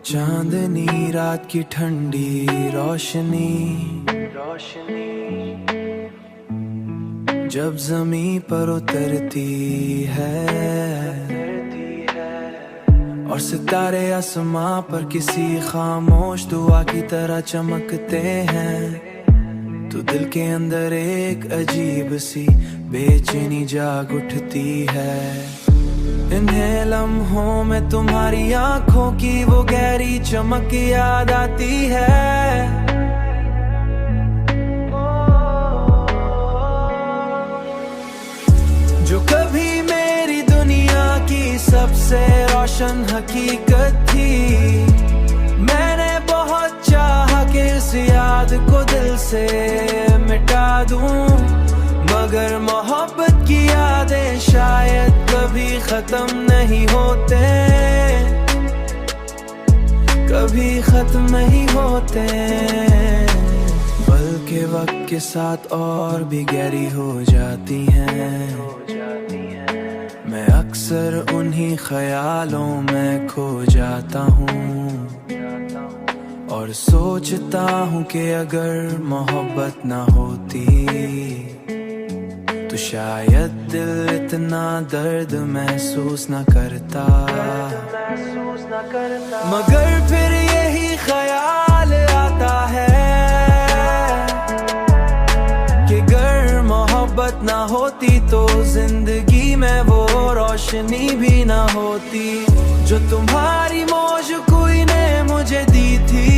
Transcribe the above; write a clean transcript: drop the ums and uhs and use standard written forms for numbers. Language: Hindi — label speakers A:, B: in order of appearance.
A: चांदनी रात की ठंडी रोशनी जब ज़मीं पर उतरती है और सितारे आसमां पर किसी खामोश दुआ की तरह चमकते हैं, तो दिल के अंदर एक अजीब सी बेचैनी जाग उठती है। इन्हें लम्हों में तुम्हारी आंखों की वो गहरी चमक याद आती है। जो कभी मेरी दुनिया की सबसे रोशन हकीकत थी, मैंने बहुत चाहा कि इस याद को दिल से मिटा दूं, मगर मोहब्बत की यादें शायद कभी खत्म नहीं होते, कभी खत्म नहीं होते, बल्कि वक्त के साथ और भी गहरी हो जाती हैं। मैं अक्सर उन्हीं ख्यालों में खो जाता हूँ और सोचता हूँ कि अगर मोहब्बत ना होती तो शायद दिल इतना दर्द महसूस न करता। मगर फिर यही ख्याल आता है कि अगर मोहब्बत ना होती तो जिंदगी में वो रोशनी भी ना होती जो तुम्हारी मौज कोई ने मुझे दी थी।